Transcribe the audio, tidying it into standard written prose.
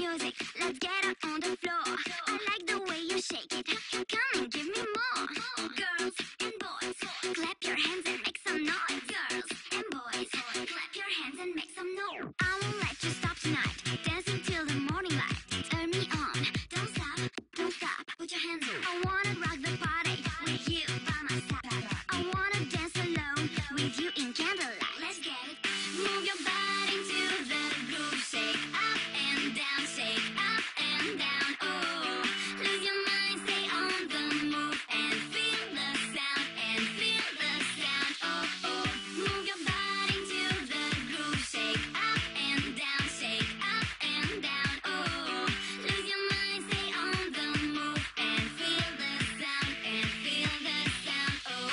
music, let's get up on the floor. I like the way you shake it, come and give me more. Girls and boys, clap your hands and make some noise. Girls and boys, clap your hands and make some noise. I won't let you stop tonight, dancing till the morning light. Turn me on, don't stop, put your hands up. I wanna rock the party with you by my side. I wanna dance alone with you in candlelight. Let's get it. Move your body to the groove, shake up and down, shake up and down. Oh, lose your mind, stay on the move and feel the sound, and feel the sound. Oh, oh, move your body to the groove, shake up and down, shake up and down. Oh, lose your mind, stay on the move and feel the sound, and feel the sound. Oh.